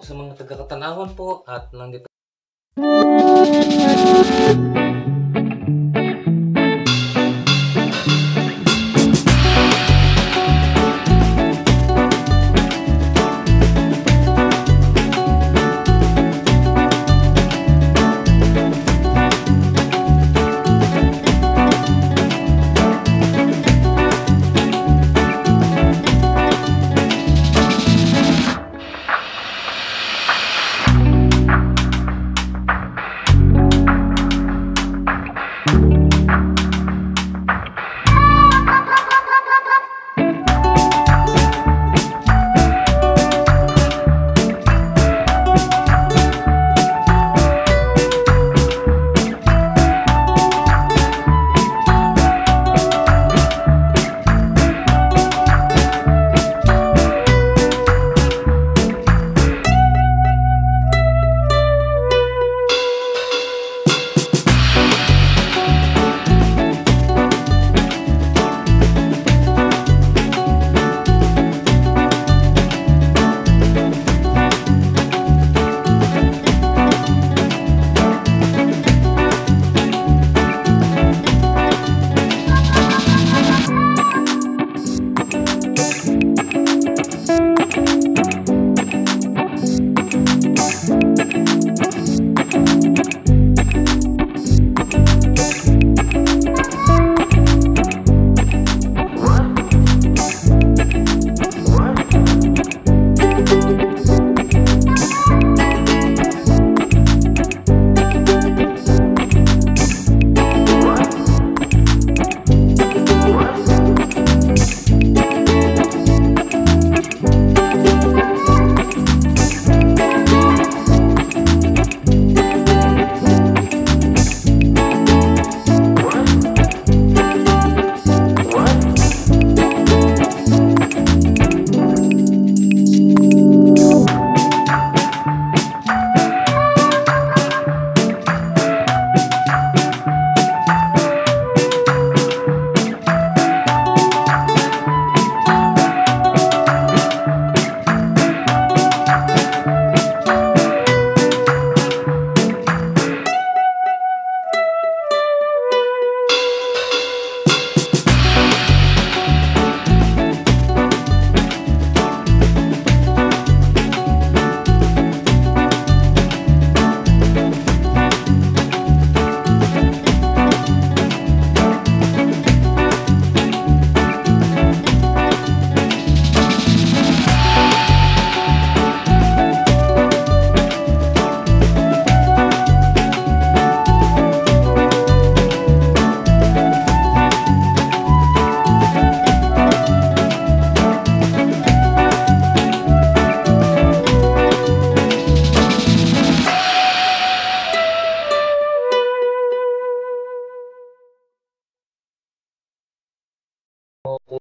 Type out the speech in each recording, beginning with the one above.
sa mga taga-Katanawan po at nandito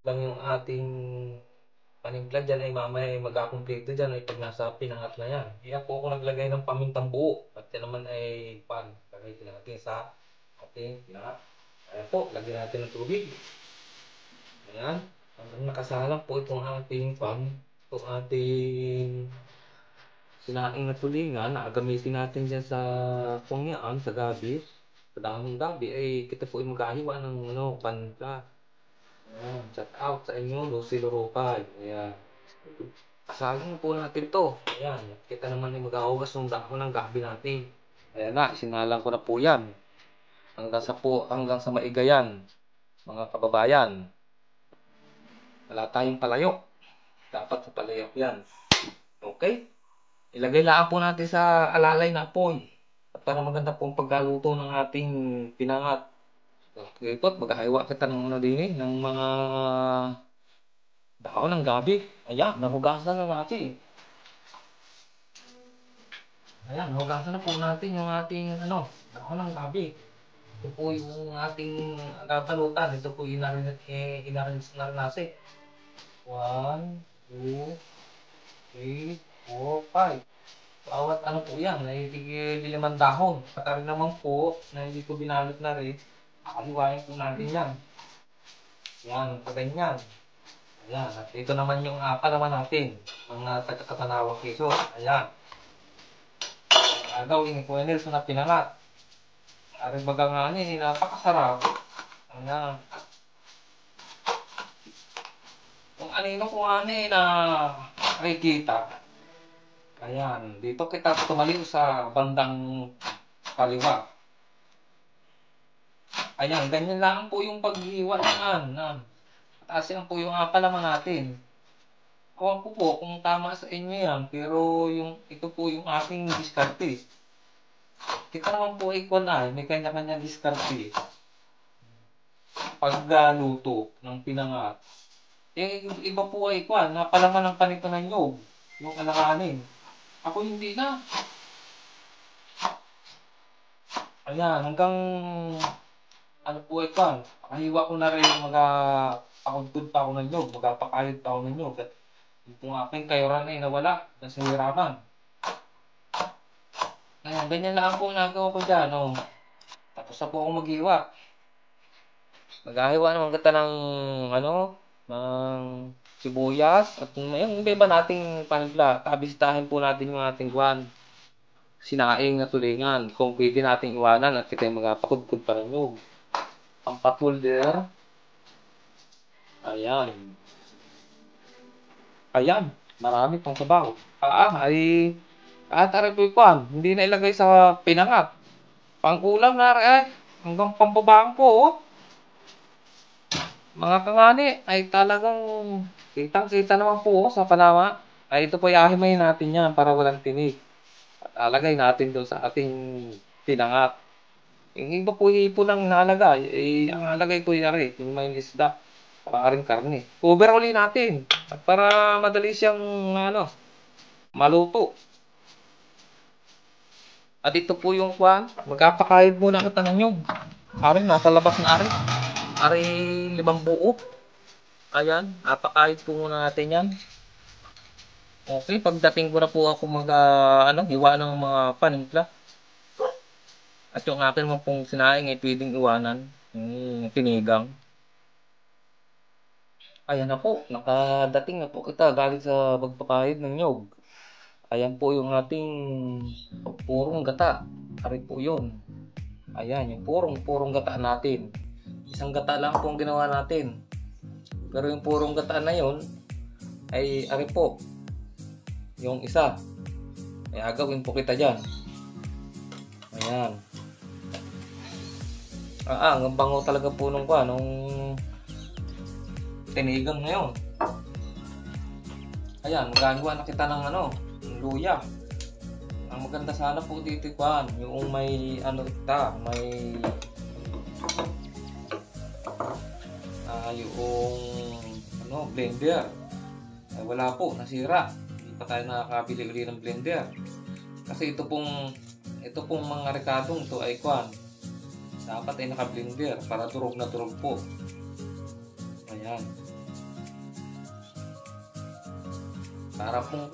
kulang yung ating panimpla dyan ay mamaya ay mag-akumpleto dyan ay pag nasa pinangat na yan. Kaya po ako naglagay ng pamintang buo at yan naman ay pan. Lagay natin sa ating pinangat. Ayan po, lagyan natin ng tubig. Ayan. Hanggang nakasalang po itong ating pan. Itong ating sinaing na tulingan na gamitin natin dyan sa pungyaan, sa gabi. Sa dahong gabi ay kita po ay maghahiwa ng panka. Shout out sa inyo, Lucy Lorocay. Ayan. Asagin po natin to. Ayan. Kita naman yung maghahugas ng dahon ng gabi natin. Ayan na, sinalang ko na po yan. Hanggang sa maigayan. Mga kababayan. Wala tayong palayok. Dapat sa palayok yan. Okay? Ilagay lang po natin sa alalay na apoy. At para maganda pong pagkaluto ng ating pinangat. Okay po, maghahiwa kita ng ng mga dahon ng gabi. Ayan, nahugasan na natin. Ayan, nahugasan na po natin yung ating dahon ng gabi. Ito po yung ating balutan. Ito po yung narinasi. 1, 2, 3, 4, 5. Bawat po yan, ay limang dahon. Pata rin naman po, na hindi ko binalot na rin. Aliwain po natin yan. Yan, paganyan. Ayan, at ito naman yung apa naman natin. Mga taga-Katanawang Quezon. Ayan. gagawin ko Nelson na pinangat. Ari baga nga ni, napakasarap. Ayan. Kung anino ko nga ni na nakikita. Ayan, dito kita tumaliw sa bandang kaliwa. Ayan, ganyan lang po yung paghiwa naman. Taas lang po yung palaman natin. Kuha ko po kung tama sa inyo yan, pero ito po yung aking diskarte. Kita naman po may kanya-kanya diskarte. Pagluto ng pinangat. Iba po napalaman ng panito ng nyog. Yung alanganin. Ako hindi na. Ayan, hanggang pahiwa ko na rin pakudkod pa ako ng nyog, magpapakayod pa ako ng nyog. At yung aking kayuran nawala, nasihirapan. Ayan, ganyan lang po nagawa ko dyan, Tapos na po ako maghiwa. Maghahiwa naman kita ng, ng sibuyas. At yung iba nating panigla, kabisitahin po natin yung ating sinaing na tulingan. Kung pwede nating iwanan at kita yung magpakudkod pa ng nyog. Ang patulder. Ayan. Ayan. Marami pang sabaw. Tara po hindi na ilagay sa pinangat. Pang-ulam na hanggang pambabang po, Mga kangani, ay talagang kitang-kita naman po sa panama. Ito po iahimayin natin yan para walang tinik. At alagay natin doon sa ating pinangat. Yung iba po ipon ang nalagay. Ang alagay ko yung may isda. Parang karne. Cover uli natin. At para madali siyang maluto. At ito po yung magkapakayod muna kita ng nyug. Nasa labas na Ari 5 buo. Ayan, napakayod po muna natin yan. Okay, pagdating ko na po ako hiwa ng mga panimpla. At yung akin mo pong sinaing ay pwedeng iwanan. Pinigang. Ayan na po, nakadating na po kita galing sa pagpapahid ng nyog. Ayan po yung ating purong gata. Ari po yun. Ayan, yung purong gata natin. Isang gata lang po ang ginawa natin. Pero yung purong gata na yun, ay ari po. Yung isa. Ay agawin po kita dyan. Ayan. Ang bango talaga po nung tinigang na yun. Ayan, magagawa na kita ng luya. Ang maganda sana po dito yung may yung blender. Ay wala po, nasira. Hindi pa tayo nakakabili uli ng blender. Kasi ito pong mga rekadong to ay dapat ay naka-blender para durog na durog po. Ayan. Para pong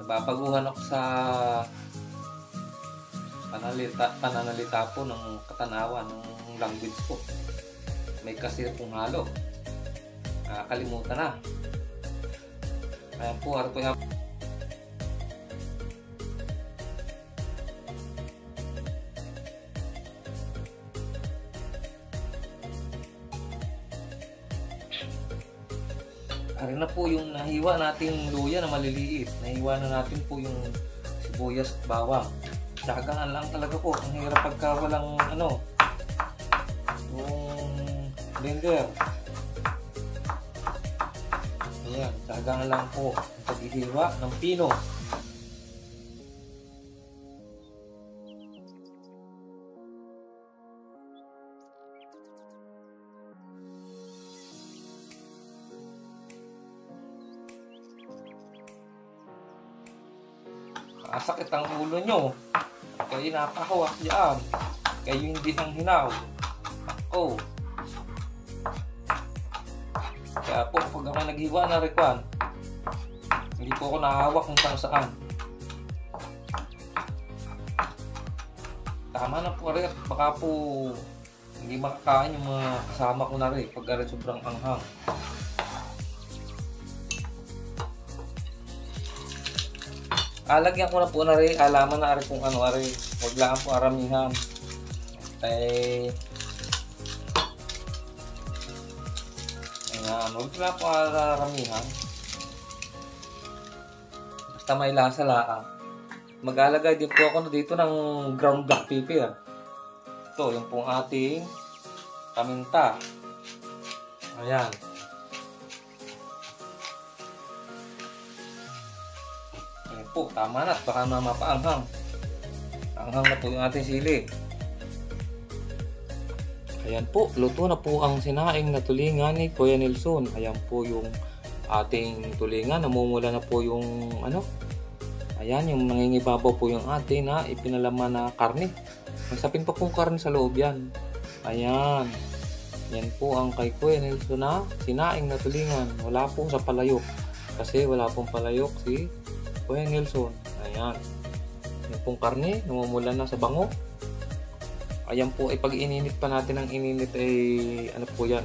nababaguhan ako sa pananalita po ng katanawan ng language ko. May kasi pong halo. Kalimutan na. Ayan po, Ari na po yung nahiwa nating luya na maliliit. Nahiwa na natin po yung sibuyas at bawang. Dagangan lang talaga po. Ang hirap pagka walang yung blender. Ayan, dagangan lang po ang paghihiwa ng pino. Sakit ang ulo nyo. Kayo napakawak dyan. Kayo hindi nang hinaw. Kaya po, pag ako naghiwa na rekwan, hindi po ako nahawak kung saan. Tama na po rin. Baka po hindi makakain yung mga kasama ko na rin pag sobrang anghang. Alagyan ko na po na rin, alaman na rin kung ano rin. Huwag lang po aramihan. Okay. Ayan, huwag lang po aramihan. Basta may lasa lang. Mag-alagay din po ako dito ng ground black pepper. Ito, yung pong ating paminta. Ayan. Ayan po, tama na. Baka mapaanghang. Anghang na po yung ating sili. Ayan po, luto na po ang sinaing na tulingan ni Kuya Nelson. Ayan po yung ating tulingan. Namumula na po yung ayan, yung nangingibabaw po yung ating na ipinalaman na karne. Masapin pa pong karne sa loob yan. Ayan. Yan po ang kay Kuya Nelson na sinaing na tulingan. Wala po sa palayok. Kasi wala pong palayok si Kuya Nelson. Ayan. Yan pong karne, namumula na sa bango. Ayan po, ay pag ininit pa natin ang ininit ay ano po yan.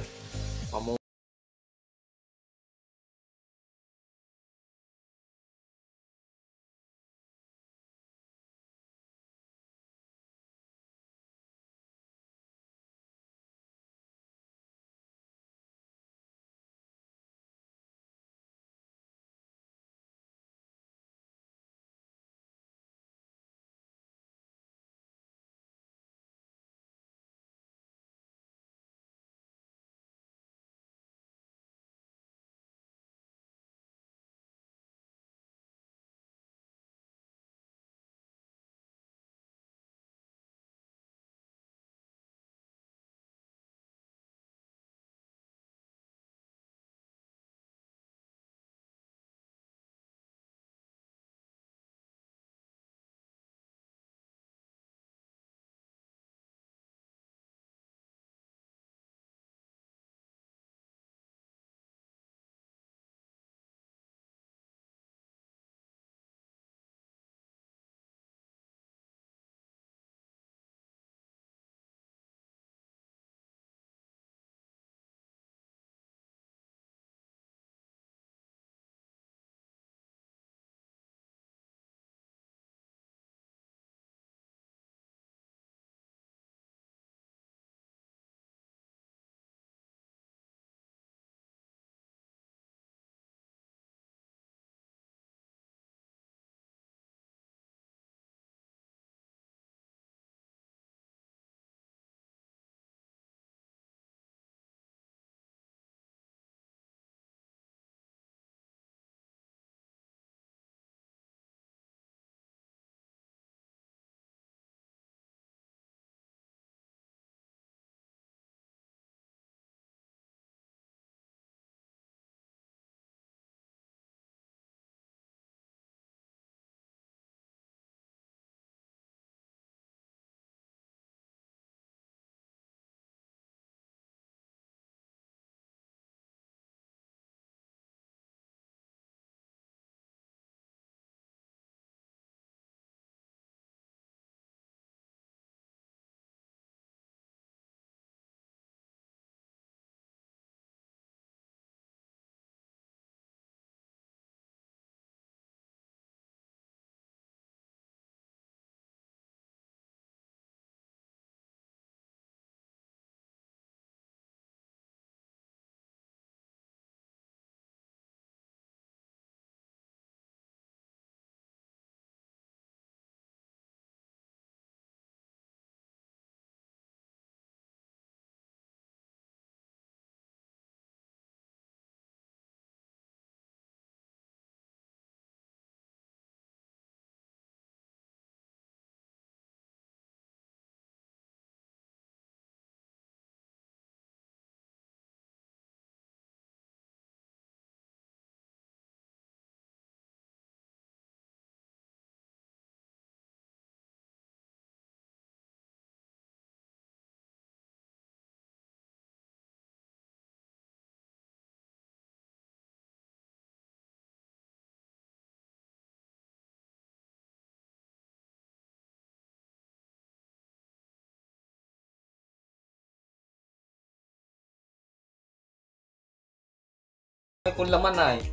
Kung laman ay.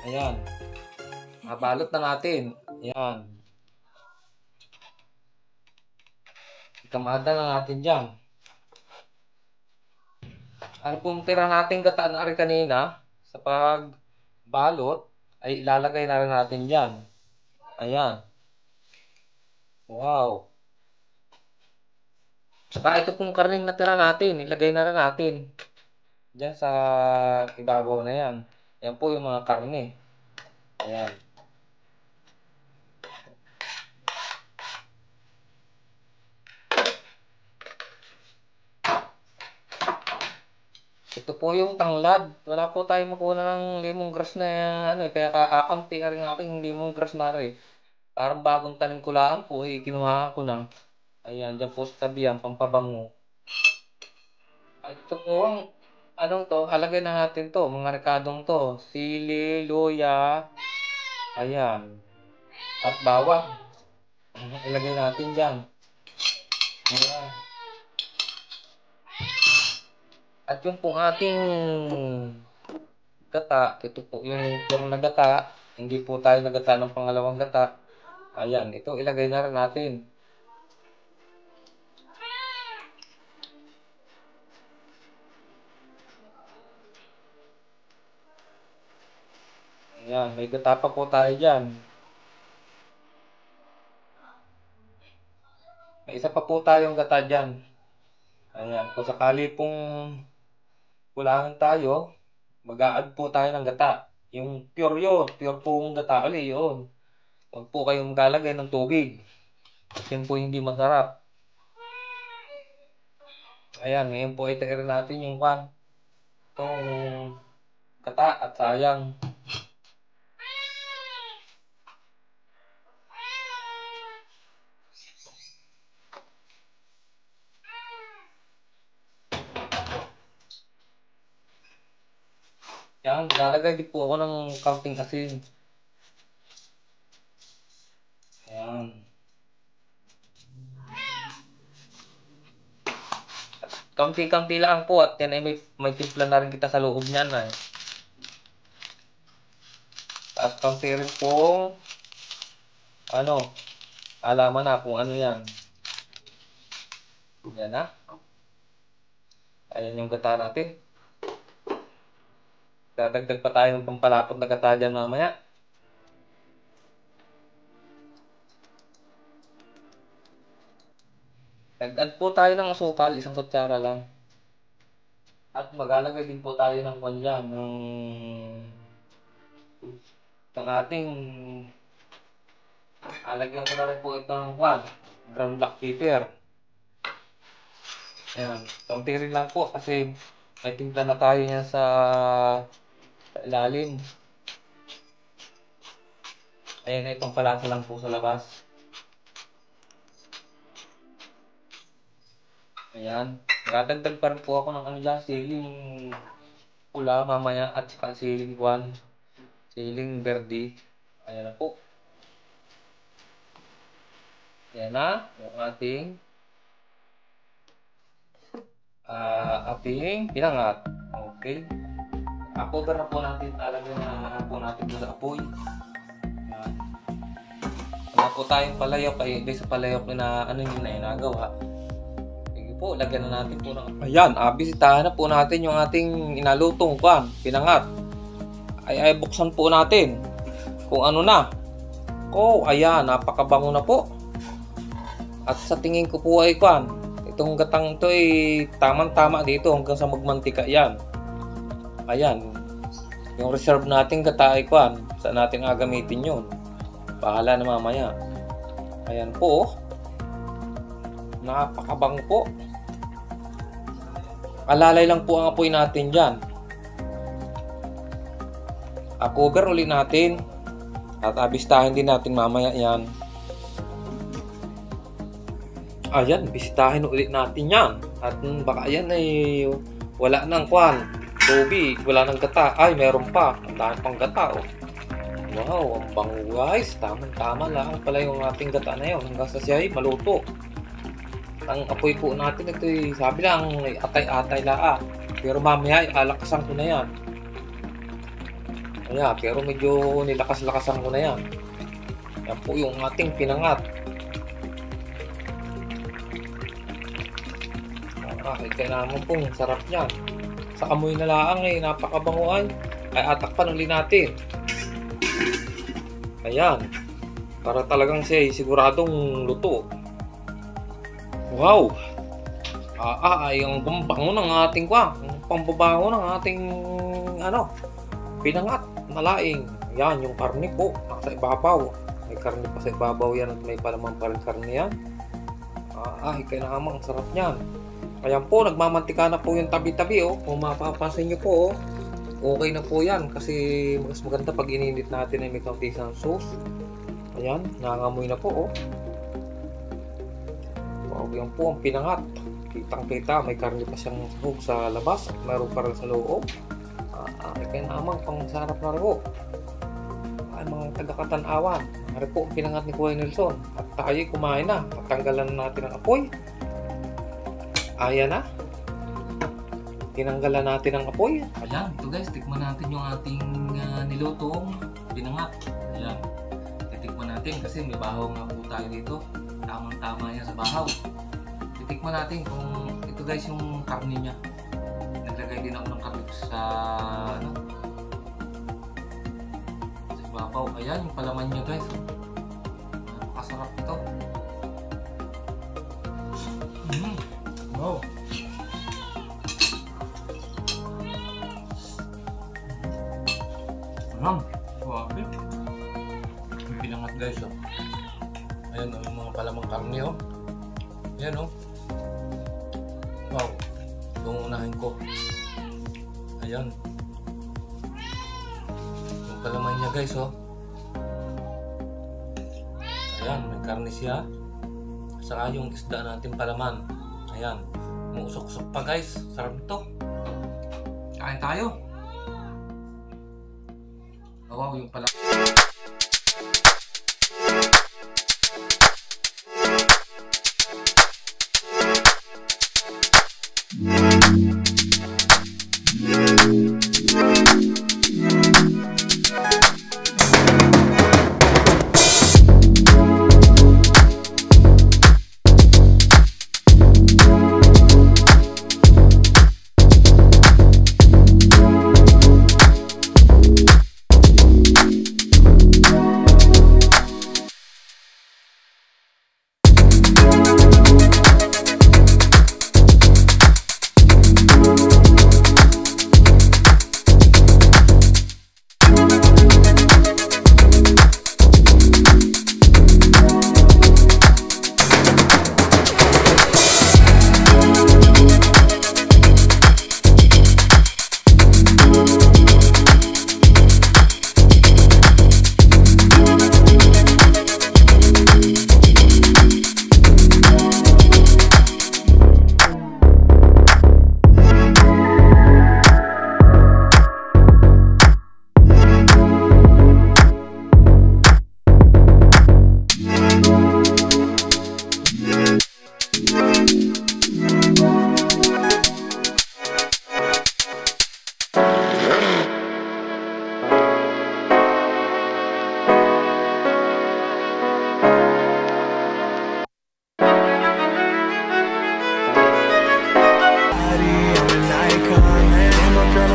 Ayan. Mabalot na natin. Ayan. Ikamada na natin dyan. Ang pong tira natin gataan na rin kanina sa pagbalot ay ilalagay na rin natin dyan. Ayan. Wow. Saka ito pong karning natira natin, ilagay na rin natin dyan sa ibabaw na yan. Yan po yung mga karne. Ayan. Ito po yung tanglad. Wala po tayong makuha ng lemongrass na kaya kakakampi rin aking lemongrass na rin. Parang bagong tanim ko lang po, kinuha ko lang. Ayan, dyan po sa tabi yan, pampabango. At ito po ang, halagay na natin to, mga rekadong to. Sili, luya, ayan. At bawang. Ilagay natin dyan. Ayan. At yung pong ating gata, ito po yung pure na gata, hindi po tayo nagata ng pangalawang gata. Ayan, ito ilagay na rin natin. Ayan, may gata pa po tayo dyan. May isa pa po tayong gata dyan. Ayan, kung sakali pong kulangan tayo, mag-a-add po tayo ng gata. Yung pure yun, pure pong gata ulit yun. Huwag po kayong maglalagay ng tubig. Yan po hindi masarap. Ayan, ngayon po itair natin yung itong gata at sayang. Yan, lalagay din po ako ng kaunting asin. Ayan. Kaunti-kaunti lang po at yan ay may timpla na rin kita sa loob niyan. Tapos kaunti rin po alaman na kung ano yan. Yan na. Ayan yung gata natin. Dadagdag pa tayo ng pampalapot na gata dyan mamaya. Nag-add po tayo ng asukal, 1 kutsara lang. At maglalagay din po tayo ng kanya, ng ating alagyan ko na rin po itong ground black pepper. Ayan, kaunti rin lang po kasi may timpla na tayo yan sa ilalim. Ayan, itong palasa lang po sa labas. Ayan, dadagdag pa rin po ako ng siling pula mamaya at saka siling siling verde. Ayan na po. Ayan na, yung ating pinangat. Okay. Cover na po natin, talaga na po natin sa apoy. Ayan. Wala po tayong palayok, ay sa palayok na yung inagawa. Sige po, lagyan na natin po ng... Ayan, bisitahan na po natin yung ating inalutong pinangat. Ay buksan po natin kung ano na. Ayan, napakabango na po. At sa tingin ko po ay itong gatang ito ay tamang-tama dito hanggang sa magmantika yan. Ayan, yung reserve natin gata ay saan natin gagamitin yun? Bahala na mamaya. Ayan po, napakabango po. Alalay lang po ang apoy natin dyan. Cover ulit natin at abistahin din natin mamaya yan. Ayan, bisitahin ulit natin yan. At baka yan ay wala nang tubig, wala nang gata. Ay, meron pa. Ang dami pang gata. Wow, ang bango guys. Tama lang pala yung ating gata na yun. Hanggang sa siya ay maluto. Ang apoy po natin ito ay sabi lang atay-atay lang. Pero mamaya ay alakasan ko na yan. Ayan, pero medyo nilakas-lakasan ko na yan. Yan po yung ating pinangat. Kaya naman po, sarap niyan. Sa amoy na laang napakabanguan. Ay atakpan ulit natin. Ayan. Para talagang siya siguradong luto. Wow! Ay ang pambango ng ating pambabango ng ating pinangat na laing. Ayan, yung karne po nasa ibabaw. May karne pa sa ibabaw yan at may palamang pa rin karne yan. Kaya naman ang sarap niyan. Ayan po, nagmamantika na po yung tabi-tabi Kung mapapansin nyo po okay na po yan kasi mas maganda pag ininit natin ay may kaunti ng sauce. Ayan, nangangamoy na po Wow, yan po ang pinangat. Kitang-kita, may karne pa siyang sahog sa labas at mayroon pa rin sa loob. Kaya naman pang sarap na rin ay mga taga-Katanawan. Mari po ang pinangat ni Kuya Nelson at tayo kumain na. Tatanggalan natin ang apoy. Ayan na. Tinanggalan natin ang apoy. Ayan, ito guys, tikman natin yung ating nilutong pinangat. Ayan, titikman natin kasi may bahaw nga po tayo dito. Tamang-tama yan sa bahaw. Titikman natin kung ito guys yung karne niya. Naglagay din ako ng karne sa sa babaw. Ayan, yung palaman niya guys. Napakasarap ito. Wow. Wabi. May pinangat guys Ayan yung mga palamang karne Ayan Wow. Itong unahin ko. Ayan. Yung palaman niya guys Ayan, may karne siya. Saka yung isda natin palaman. Ayan. Musok-usok pa guys. Sarap nito. Kain tayo. Wow, yung pala.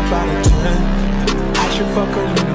About a 10. I should fuck her.